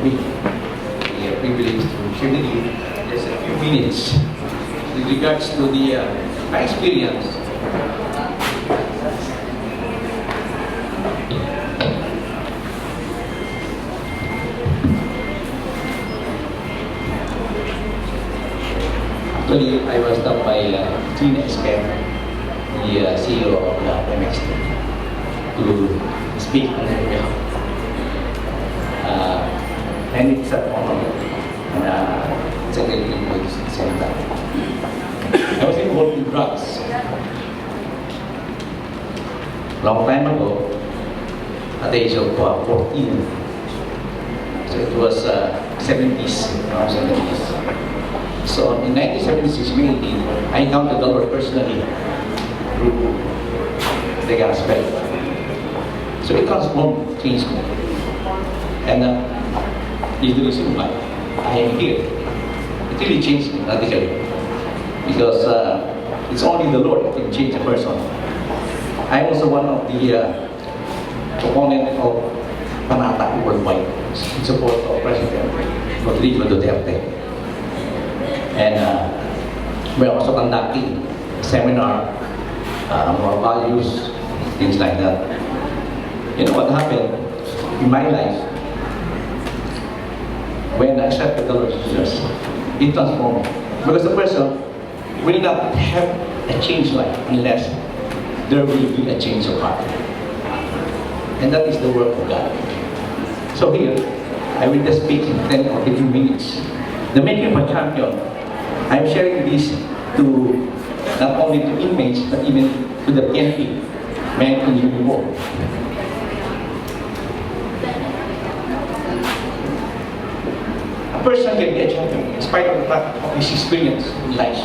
me the privilege to share with you just a few minutes with regards to my experience. Actually, I was stopped by Tina Esper, the CEO of the MXT, to speak on their behalf. And it's an honor, and it's a great privilege at the same time. I was involved in drugs long time ago, at the age of 14. So it was 70s, around 70s. So in 1976, really, I encountered the Lord personally through the gospel. So it transformed, changed me. And is the reason why I am here. It really changed me radically. Because it's only the Lord that can change a person. I'm also one of the proponents of Panata worldwide in support of President Rodrigo Duterte. And we're also conducting a seminar on values, things like that. You know what happened in my life when I accepted the Lord Jesus? It transformed me. Because the person will not have a changed life unless there will be a change of heart. And that is the work of God. So here, I will just speak in 10 or 15 minutes. The making of a champion. I'm sharing this to not only to inmates, but even to the PNP, men in uniform. A person can be a champion in spite of the fact of his experience in life.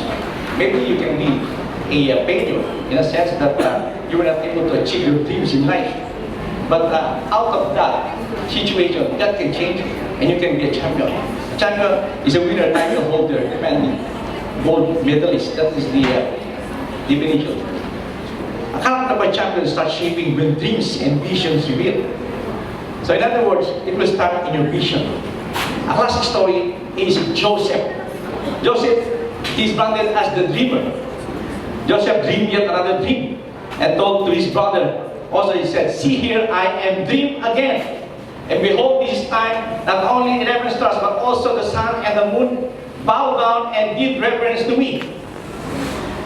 Maybe you can be a failure in a sense that you were not able to achieve your dreams in life. But out of that situation, that can change and you can be a champion. A champion is a winner, title holder, defending gold medalist. That is the definition. A character of a champion starts shaping when dreams and visions reveal. So in other words, it will start in your vision. A classic story is Joseph. Joseph is branded as the dreamer. Joseph dreamed yet another dream and told to his brother, also he said, "See here, I am dream again. And behold, this time, not only 11 stars, but also the sun and the moon bow down and give reverence to me."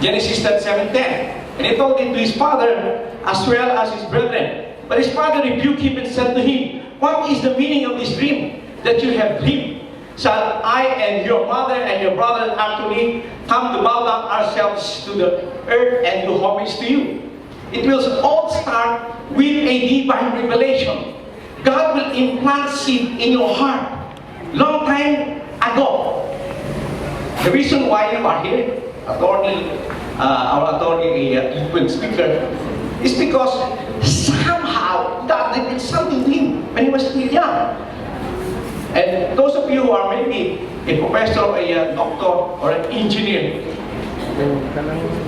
Genesis 7:10. And he told it to his father as well as his brethren. But his father rebuked him and said to him, "What is the meaning of this dream that you have dreamed? Shall I and your mother and your brother actually come to bow down ourselves to the earth and do homage to you?" It will all start with a divine revelation. God will implant seed in your heart long time ago. The reason why you are here, our attorney, eloquent speaker, is because somehow God did something to him when he was still young. And those of you who are maybe a professor, a doctor, or an engineer,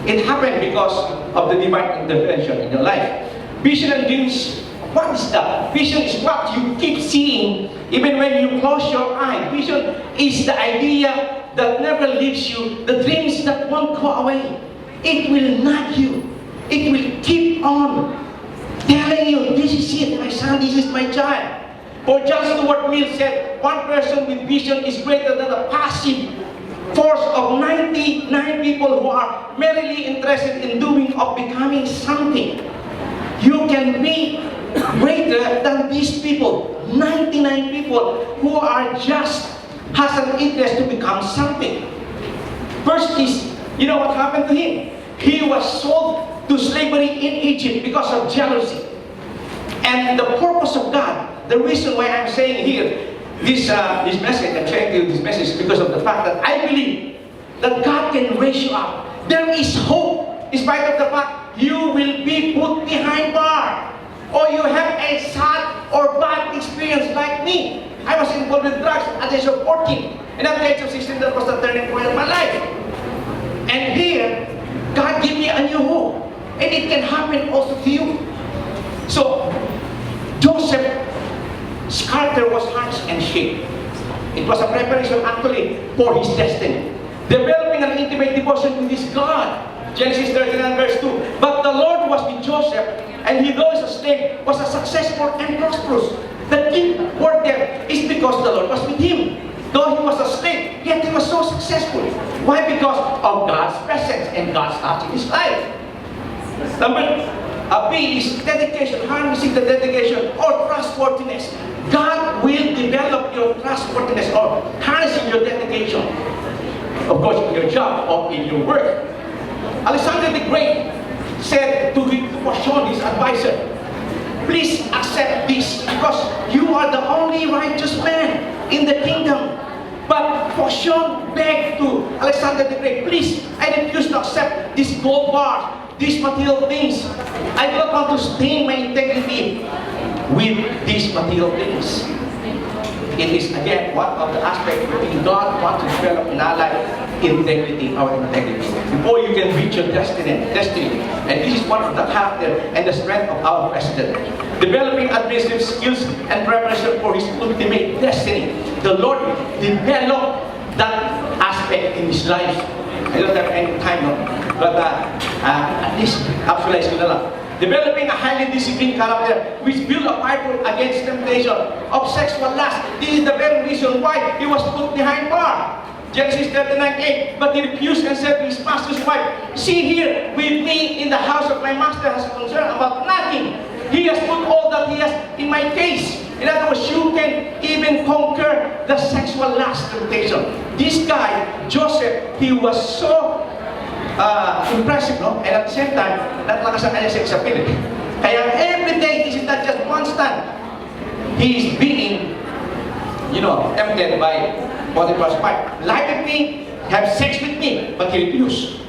it happened because of the divine intervention in your life. Vision and dreams, what is that? Vision is what you keep seeing even when you close your eye. Vision is the idea that never leaves you, the dreams that won't go away. It will nudge you. It will keep on telling you, "This is it, my son, this is my child." For John Stuart Mill said, "One person with vision is greater than a passive force of 99 people who are merely interested in doing or becoming something." You can be greater than these people, 99 people who are just has an interest to become something. First is, you know what happened to him? He was sold to slavery in Egypt because of jealousy. And the purpose of God, the reason why I'm saying here, this message, I'm sharing you this message because of the fact that I believe that God can raise you up. There is hope, in spite of the fact you will be put behind bar, or you have a sad or bad experience like me. I was involved with drugs at the age of 14, and at the age of 16, that was the turning point of my life. And here, God gave me a new hope, and it can happen also to you. So, Joseph sculptor was harnessed and shaped. It was a preparation actually for his destiny. Developing an intimate devotion with his God. Genesis 39 verse 2. But the Lord was with Joseph, and he, though as a slave, was a successful and prosperous. The key word there is because the Lord was with him. Though he was a slave, yet he was so successful. Why? Because of God's presence and God's touch in his life. Number B is dedication, harnessing the dedication or trustworthiness. God will develop your trustworthiness or harnessing your dedication. Of course, in your job or in your work. Alexander the Great said to Sean, his advisor, please accept this because you are the only righteous man in the kingdom. But Sean begged to Alexander the Great, please, I refuse to accept this gold bar, these material things. I do not want to stain my integrity with these material things. It is again one of the aspects that God wants to develop in our life, integrity, our integrity. Before you can reach your destiny. And this is one of the character and the strength of our president. Developing administrative skills and preparation for his ultimate destiny. The Lord developed that aspect in his life. I don't have any time, no? But at least actualize ko na lang. Developing a highly disciplined character which built a fight against temptation of sexual lust. This is the very reason why he was put behind bar. Genesis 39:8. But he refused and said to his master's wife, see here with me in the house of my master has concern about nothing. He has put all that he has in my case. In other words, you can even conquer the sexual lust temptation. This guy, Joseph, he was so impressive, no? And at the same time, natlakas ang kanya sex appeal. Kaya every day, this is not just one stand. He is being, tempted by Potiphar's wife. Lie with me, have sex with me, but he refused.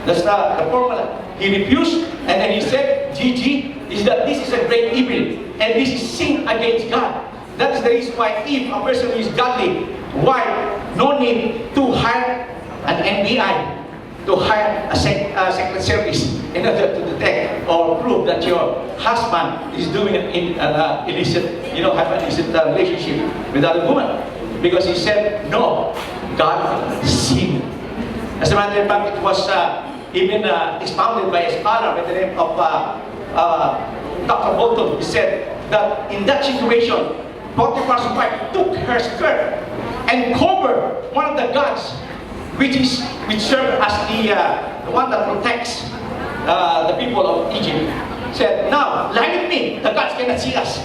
That's the formula. He refused, and then he said, Gigi, is that this is a great evil, and this is sin against God. That is the reason why if a person is godly, why no need to hire an NBI, to hire a secret service in order to detect or prove that your husband is doing an illicit, have an illicit relationship with other woman. Because he said, no, God is sin. As a matter of fact, it was even expounded by a scholar by the name of Dr. Bolton. He said that in that situation, Potiphar's wife took her skirt and covered one of the gods which served as the one that protects the people of Egypt. Said, now, lie with me, the gods cannot see us.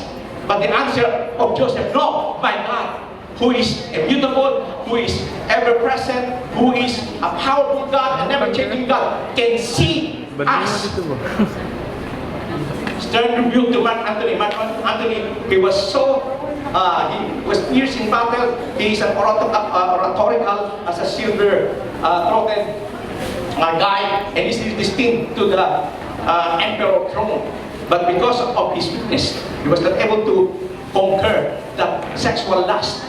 But the answer of Joseph, no, my God, who is immutable, who is ever-present, who is a powerful God, a never-changing God, can see us. Stern rebuke to Mark Antony. Mark Antony, he was he was fierce in battle. He is an oratorical as a silver-throated guy, and he's distinct to the emperor throne. But because of his weakness, he was not able to conquer the sexual lust.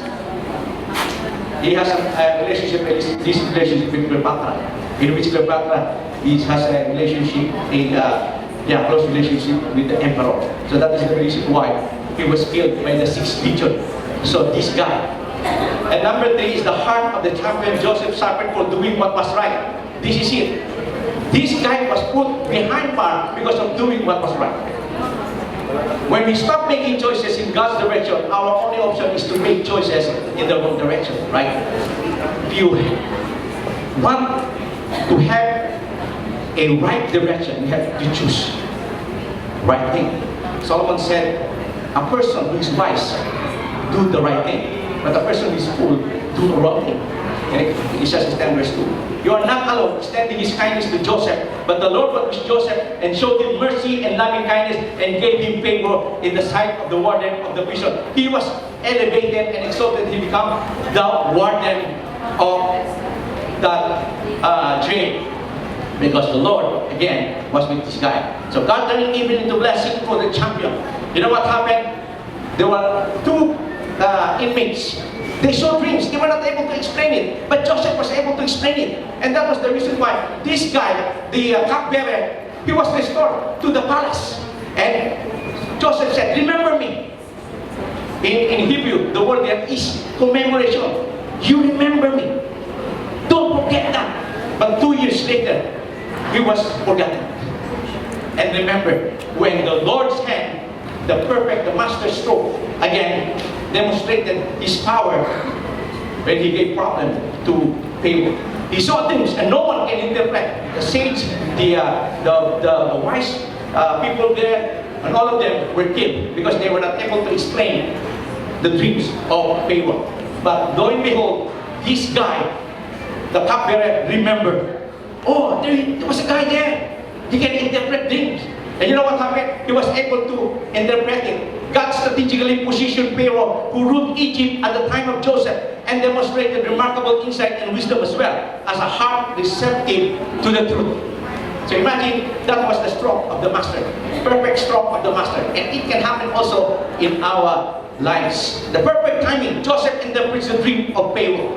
He has a relationship, this relationship with Cleopatra, in which Cleopatra has a relationship, close relationship with the emperor. So that is the reason why he was killed by the 6th Legion. So this guy. And number 3 is the heart of the champion. Joseph suffered for doing what was right. This is it. This guy was put behind bar because of doing what was right. When we stop making choices in God's direction, our only option is to make choices in the wrong direction, right? If you want to have a right direction, you have to choose right thing. Solomon said, a person who is wise, do the right thing. But a person who is fool, do the wrong thing. Okay? Ecclesiastes 10 verse 2. You are not alone, extending his kindness to Joseph, but the Lord was with Joseph and showed him mercy and loving kindness and gave him favor in the sight of the warden of the prison. He was elevated and exalted. He became the warden of that jail. Because the Lord, again, was with this guy. So God turned evil into blessing for the champion. You know what happened? There were 2 inmates. They saw dreams. They were not able to explain it. But Joseph was able to explain it. And that was the reason why this guy, the cupbearer, he was restored to the palace. And Joseph said, remember me. In Hebrew, the word there is commemoration. You remember me. Don't forget that. But 2 years later, he was forgotten. And remember, when the Lord's hand, the perfect, the master stroke, again, demonstrated his power when he gave problem to Abel. He saw things and no one can interpret. The saints, the wise people there, and all of them were killed because they were not able to explain the dreams of Abel. But lo and behold, this guy, the cupbearer, remembered. Oh, there was a guy there. He can interpret dreams. And you know what happened? He was able to interpret it. God strategically positioned Pharaoh, who ruled Egypt at the time of Joseph, and demonstrated remarkable insight and wisdom as well, as a heart receptive to the truth. So imagine, that was the stroke of the master. Perfect stroke of the master. And it can happen also in our lives. The perfect timing. Joseph interprets the dream of Pharaoh.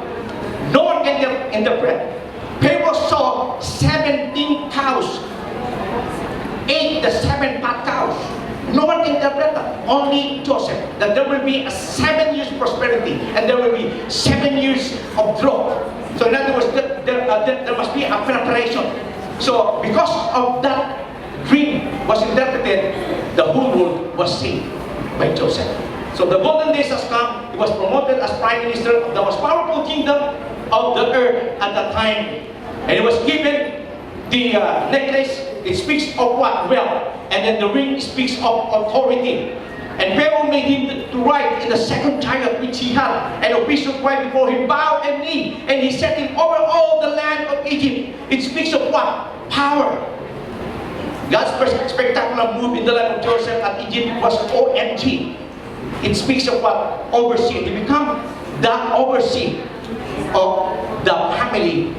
No one can interpret. Pharaoh saw 17 cows, ate the 7 fat cows. No one can interpret that. Only Joseph. That there will be a 7 years prosperity and there will be 7 years of drought. So in other words, there must be a preparation. So because of that dream was interpreted, the whole world was saved by Joseph. So the golden days has come. He was promoted as prime minister of the most powerful kingdom of the earth at that time. And he was given the necklace. It speaks of what? Wealth. And then the ring speaks of authority. And Pharaoh made him to ride in the second chariot which he had. And officials right before him bowed and knee. And he set him over all the land of Egypt. It speaks of what? Power. God's first spectacular move in the life of Joseph at Egypt was OMG. It speaks of what? Overseer. He became the overseer of the family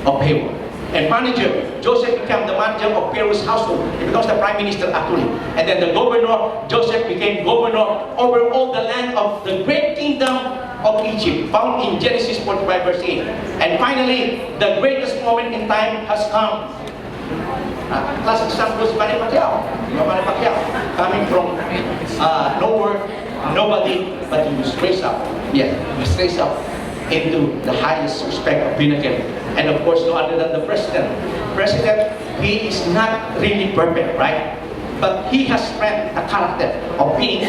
of Pharaoh. And manager, Joseph became the manager of Pharaoh's household. He becomes the prime minister actually. And then the governor, Joseph became governor over all the land of the great kingdom of Egypt, found in Genesis 45 verse 8. And finally, the greatest moment in time has come. Classic example is Manny Pacquiao. Manny Pacquiao, coming from nowhere, nobody, but he was raised up. Yeah, he was raised up into the highest respect of being a king. And of course, no other than the president. President, he is not really perfect, right? But he has strength, a character of being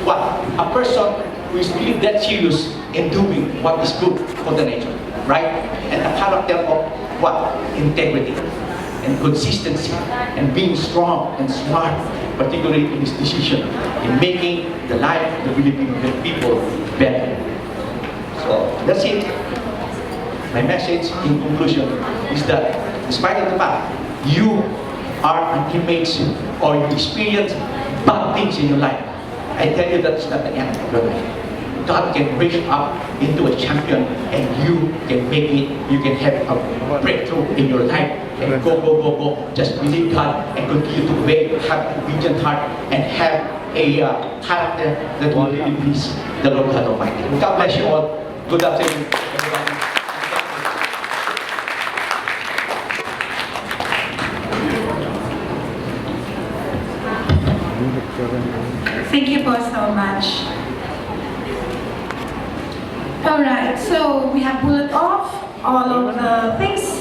what? A person who is really that serious in doing what is good for the nation, right? And a character of what? Integrity and consistency and being strong and smart, particularly in his decision in making the life of the Philippine people better. So that's it. My message in conclusion is that despite of the fact you are an image or you experience bad things in your life, I tell you that's not the end of your life. God can raise you up into a champion and you can make it, you can have a breakthrough in your life and go. Just believe God and continue to obey, have an obedient heart and have a character that will really please the Lord God Almighty. God bless you all. Good afternoon, everybody. Thank you both so much. Alright, so we have pulled off all of the things